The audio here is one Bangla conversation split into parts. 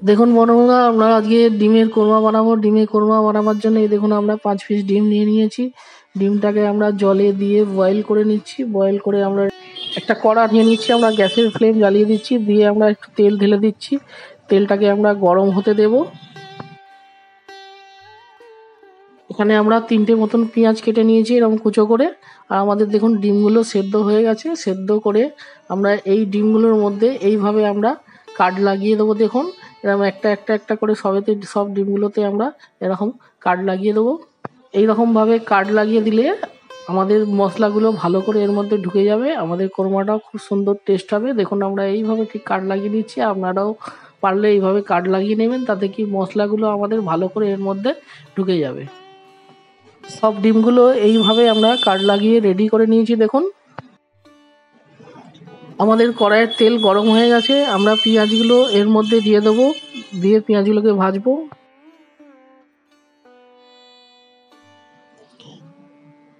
দেখুন বন্ধুরা, আমরা আজকে ডিমের কোরমা বানাবো। ডিমের কোরমা বানাবার জন্য এই দেখুন আমরা 5 পিস ডিম নিয়ে নিয়েছি। ডিমটাকে আমরা জলে দিয়ে বয়েল করে নিচ্ছি। বয়েল করে আমরা একটা কড়া নিয়ে নিচ্ছি, আমরা গ্যাসের ফ্লেম জ্বালিয়ে দিচ্ছি, দিয়ে আমরা একটু তেল ঢেলে দিচ্ছি। তেলটাকে আমরা গরম হতে দেব। এখানে আমরা 3টে মতন পেঁয়াজ কেটে নিয়েছি এরকম কুচো করে। আর আমাদের দেখুন ডিমগুলো সেদ্ধ হয়ে গেছে। সেদ্ধ করে আমরা এই ডিমগুলোর মধ্যে এইভাবে আমরা কাট লাগিয়ে দেবো। দেখুন এরকম একটা একটা একটা করে সব ডিমগুলোতে আমরা এরকম কাট লাগিয়ে দেবো। এইরকমভাবে কাট লাগিয়ে দিলে আমাদের মশলাগুলো ভালো করে এর মধ্যে ঢুকে যাবে, আমাদের কোরমাটাও খুব সুন্দর টেস্ট হবে। দেখুন আমরা এইভাবে ঠিক কাট লাগিয়ে দিচ্ছি, আপনারাও পারলে এইভাবে কাট লাগিয়ে নেবেন, তাতে কি মশলাগুলো আমাদের ভালো করে এর মধ্যে ঢুকে যাবে। সব ডিমগুলো এইভাবে আমরা কাট লাগিয়ে রেডি করে নিয়েছি। দেখুন আমাদের কড়াইয়ের তেল গরম হয়ে গেছে, আমরা পেঁয়াজগুলো এর মধ্যে দিয়ে দেবো, দিয়ে পেঁয়াজগুলোকে ভাজবো।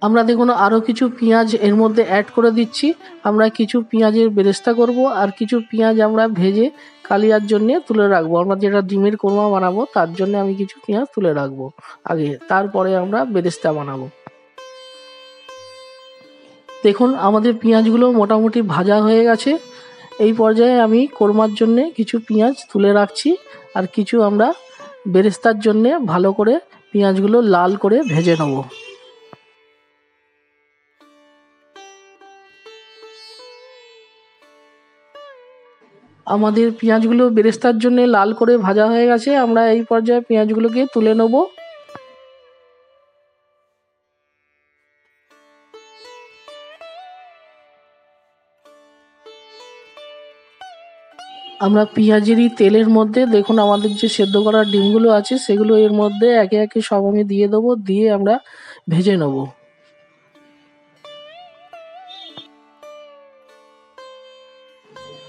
আমরা দেখুন আরও কিছু পেঁয়াজ এর মধ্যে অ্যাড করে দিচ্ছি। আমরা কিছু পেঁয়াজের বেরেস্তা করব, আর কিছু পেঁয়াজ আমরা ভেজে কালিয়ার জন্যে তুলে রাখবো। আমরা যেটা ডিমের কোরমা বানাবো তার জন্য আমি কিছু পেঁয়াজ তুলে রাখবো আগে, তারপরে আমরা বেরেস্তা বানাবো। দেখুন আমাদের পেঁয়াজগুলো মোটামুটি ভাজা হয়ে গেছে। এই পর্যায়ে আমি কোরমার জন্যে কিছু পেঁয়াজ তুলে রাখছি, আর কিছু আমরা বেরেস্তার জন্যে ভালো করে পেঁয়াজগুলো লাল করে ভেজে নেব। আমাদের পেঁয়াজগুলো বেরেস্তার জন্য লাল করে ভাজা হয়ে গেছে, আমরা এই পর্যায়ে পেঁয়াজগুলোকে তুলে নেব। আমরা পেঁয়াজেরই তেলের মধ্যে দেখুন আমাদের যে সেদ্ধ করা ডিমগুলো আছে সেগুলো এর মধ্যে একে একে সব আমি দিয়ে দেবো, দিয়ে আমরা ভেজে নেব।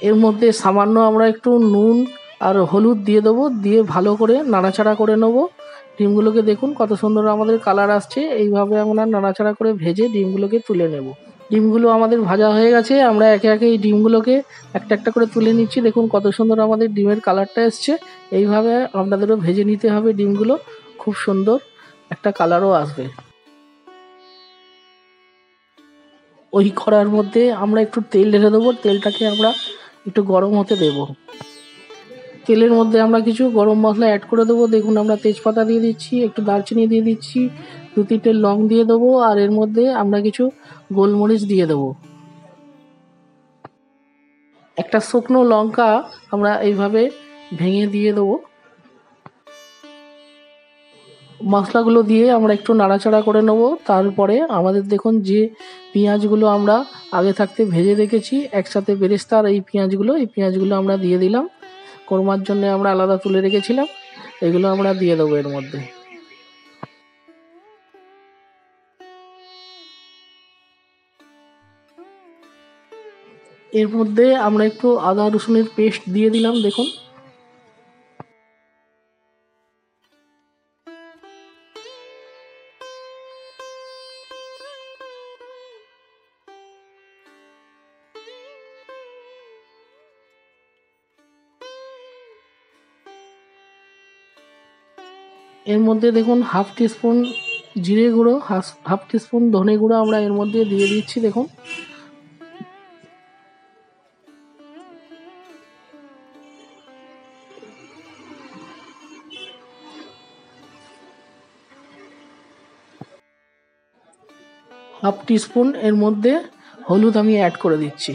এর মধ্যে সামান্য আমরা একটু নুন আর হলুদ দিয়ে দেবো, দিয়ে ভালো করে নাড়াচাড়া করে নেব। ডিমগুলোকে দেখুন কত সুন্দর আমাদের কালার আসছে। এইভাবে আমরা নাড়াচাড়া করে ভেজে ডিমগুলোকে তুলে নেব। ডিমগুলো আমাদের ভাজা হয়ে গেছে, আমরা একে একে এই ডিমগুলোকে একটা একটা করে তুলে নিচ্ছি। দেখুন কত সুন্দর আমাদের ডিমের কালারটা এসছে। এইভাবে আপনাদেরও ভেজে নিতে হবে ডিমগুলো, খুব সুন্দর একটা কালারও আসবে। ওই কড়ার মধ্যে আমরা একটু তেল ঢেলে দেবো, তেলটাকে আমরা একটু গরম হতে দেবো। তেলের মধ্যে আমরা কিছু গরম মশলা অ্যাড করে দেবো। দেখুন আমরা তেজপাতা দিয়ে দিচ্ছি, একটু দারচিনি দিয়ে দিচ্ছি, 2-3টে লং দিয়ে দেবো, আর এর মধ্যে আমরা কিছু গোলমরিচ দিয়ে দেবো। একটা শুকনো লঙ্কা আমরা এইভাবে ভেঙে দিয়ে দেবো। মশলাগুলো দিয়ে আমরা একটু নাড়াচাড়া করে নেব। তারপরে আমাদের দেখুন যে পেঁয়াজগুলো আমরা আগে থাকতে ভেজে রেখেছি একসাথে বেরেস্তা, আর এই পেঁয়াজগুলো আমরা দিয়ে দিলাম। কোরমার জন্য আমরা আলাদা তুলে রেখেছিলাম, এগুলো আমরা দিয়ে দেবো এর মধ্যে। এর মধ্যে আমরা একটু আদা রসুনের পেস্ট দিয়ে দিলাম। দেখুন এর মধ্যে দেখুন হাফ টিস্পুন জিরে গুঁড়ো, হাফ টিস্পুন ধনে গুঁড়ো আমরা এর মধ্যে দিয়ে দিচ্ছি। দেখুন হাফ টিস্পুন এর মধ্যে হলুদ আমি অ্যাড করে দিচ্ছি।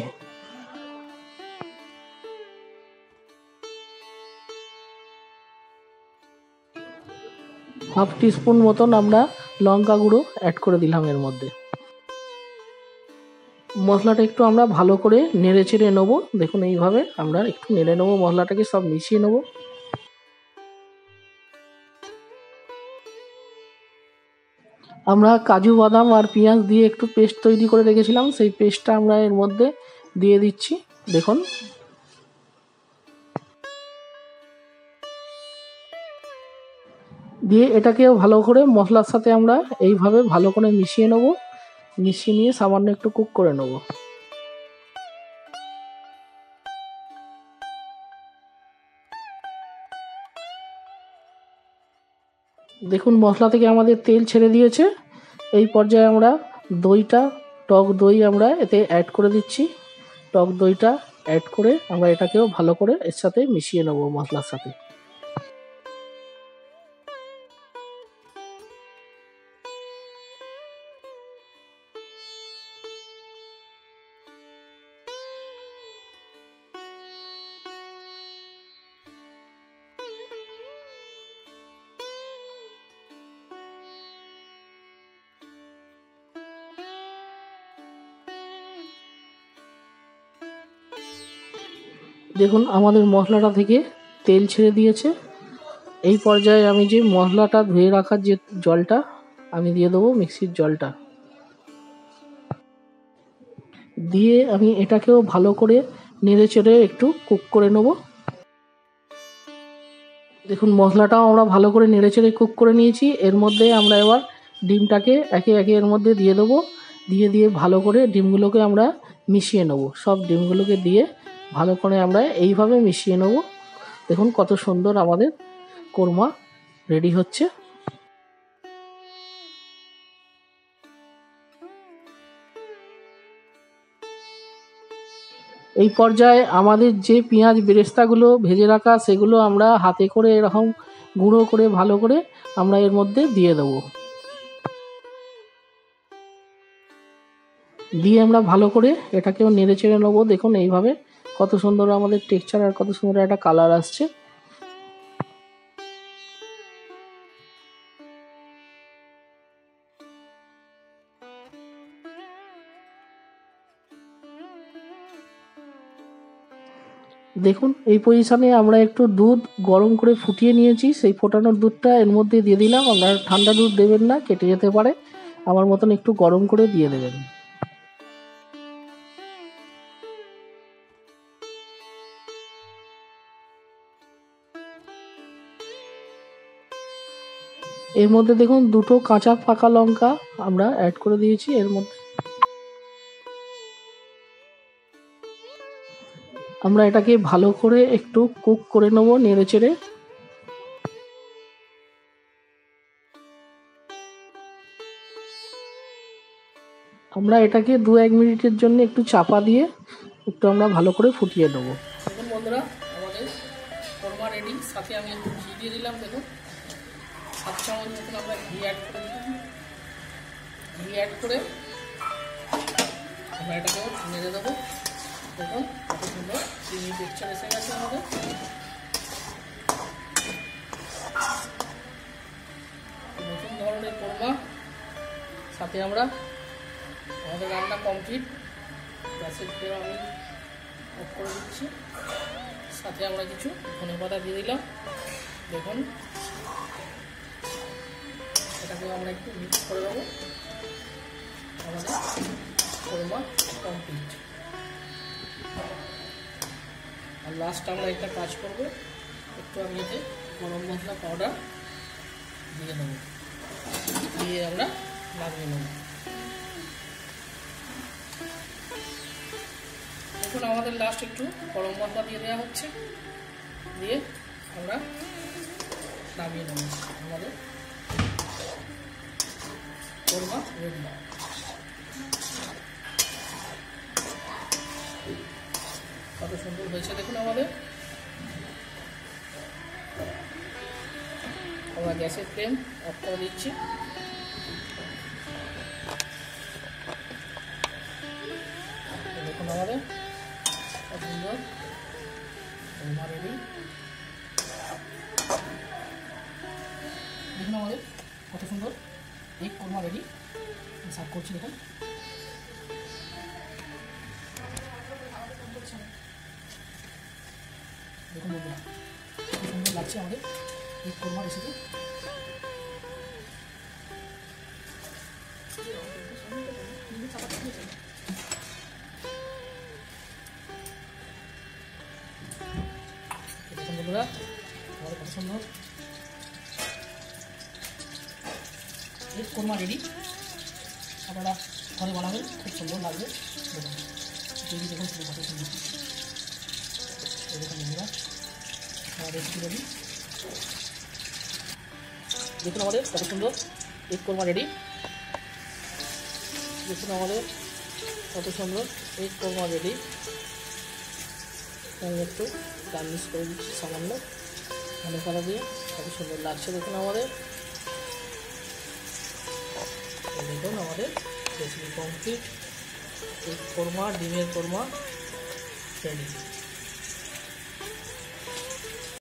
হাফ টিস্পুন মতন আমরা লঙ্কা গুঁড়ো অ্যাড করে দিলাম এর মধ্যে। মশলাটা একটু আমরা ভালো করে নেড়ে চেড়ে নেবো। দেখুন এইভাবে আমরা একটু নেড়ে নেবো, মশলাটাকে সব মিশিয়ে নেবো। আমরা কাজু বাদাম আর পেঁয়াজ দিয়ে একটু পেস্ট তৈরি করে রেখেছিলাম, সেই পেস্টটা আমরা এর মধ্যে দিয়ে দিচ্ছি। দেখুন দিয়ে এটাকেও ভালো করে মশলার সাথে আমরা এইভাবে ভালো করে মিশিয়ে নেব। মিশিয়ে নিয়ে সামান্য একটু কুক করে নেব। দেখুন মশলা থেকে আমাদের তেল ছেড়ে দিয়েছে। এই পর্যায়ে আমরা দইটা, টক দই আমরা এতে অ্যাড করে দিচ্ছি। টক দইটা অ্যাড করে আমরা এটাকেও ভালো করে এর সাথে মিশিয়ে নেব মশলার সাথে। দেখুন আমাদের মশলাটা থেকে তেল ছেড়ে দিয়েছে। এই পর্যায়ে আমি যে মশলাটা ধুয়ে রাখার যে জলটা আমি দিয়ে দেবো, মিক্সির জলটা দিয়ে আমি এটাকেও ভালো করে নেড়ে চেড়ে একটু কুক করে নেব। দেখুন মশলাটাও আমরা ভালো করে নেড়ে চেড়ে কুক করে নিয়েছি। এর মধ্যে আমরা এবার ডিমটাকে একে একে এর মধ্যে দিয়ে দেবো। দিয়ে ভালো করে ডিমগুলোকে আমরা মিশিয়ে নেব। সব ডিমগুলোকে দিয়ে ভালো করে আমরা এইভাবে মিশিয়ে নেব। দেখুন কত সুন্দর আমাদের কোরমা রেডি হচ্ছে। এই পর্যায়ে আমাদের যে পেঁয়াজ বেরেস্তাগুলো ভেজে রাখা সেগুলো আমরা হাতে করে এরকম গুঁড়ো করে ভালো করে আমরা এর মধ্যে দিয়ে দেবো। দিয়ে আমরা ভালো করে এটাকেও নেড়ে চেড়ে নেবো। দেখুন এইভাবে কত সুন্দর আমাদের টেক্সচার আর কত সুন্দর একটা কালার আসছে। দেখুন এই পজিশনে আমরা একটু দুধ গরম করে ফুটিয়ে নিয়েছি, সেই ফোটানোর দুধটা এর মধ্যে দিয়ে দিলাম। আপনারা ঠান্ডা দুধ দেবেন না, কেটে যেতে পারে। আমার মতন একটু গরম করে দিয়ে দেবেন। এর মধ্যে দেখুন দুটো কাঁচা পাকা লঙ্কা আমরা অ্যাড করে দিয়েছি এর মধ্যে। আমরা এটাকে ভালো করে একটু কুক করে নেবো নেড়ে চেড়ে। আমরা এটাকে 2-1 মিনিটের জন্য একটু চাপা দিয়ে একটু আমরা ভালো করে ফুটিয়ে নেবো। দেখুন বন্ধুরা আমাদের কোরমা রেডি। সাথে আমি একটু ঘি দিয়ে দিলাম। দেখুন 7 চামচ মতন আমরা ঘি অ্যাড করে দিলাম। ঘি অ্যাড করে আমরা এটাকেও নেড়ে দেবো। দেখুন কত সুন্দর চিনি টেক্সচার এসে গেছে আমাদের। নতুন ধরনের কোরমা। সাথে আমরা আমাদের রান্না কমপ্লিট। গ্যাসের ফ্লেম আমি অফ করে দিচ্ছি। সাথে আমরা কিছু ধনেপাতা দিয়ে দিলাম। দেখুন এটাকেও আমরা একটু মিক্স করে দেবো। আমাদের কোরমা কমপ্লিট। আর লাস্ট আমরা একটা কাজ করবো, একটু আমি এতে গরম মশলা পাউডার দিয়ে দেবো, দিয়ে আমরা লাগিয়ে নেব। দেখুন আমাদের লাস্ট একটু গরম মশলা দিয়ে দেওয়া হচ্ছে, দিয়ে আমরা নামিয়ে নেব। আমাদের কোরমা রেডি। কত সুন্দর হয়েছে দেখুন আমাদের। আমরা গ্যাসের ফ্লেম অফ করে দিচ্ছি। দেখুন আমাদের কত সুন্দর কোরমা রেডি। দেখুন আমাদের কত সুন্দর এই কোরমা রেডি। সার্ভ করছি। দেখুন দেখুন বন্ধুরা কত সুন্দর লাগছে আমাদের এই কোরমা রেসিপি। দেখুন বন্ধুরা আমাদের কত সুন্দর এই কোরমা রেডি। আপনারা ঘরে বানাবেন, খুব সুন্দর লাগবে। দেখুন দেখুন শুধু কত সুন্দর। দেখুন বন্ধুরা আমার রেসিপি রেডি। দেখুন আমাদের কত সুন্দর এগ কোরমা রেডি। দেখুন আমাদের কত সুন্দর এগ কোরমা রেডি। আমি একটু গার্নিশ করে দিচ্ছি সামান্য ধনে পাতা দিয়ে, কত সুন্দর লাগছে দেখুন আমাদের। দেখুন আমাদের রেসিপি কমপ্লিট, এগ কোরমা ডিমের কোরমা রেডি।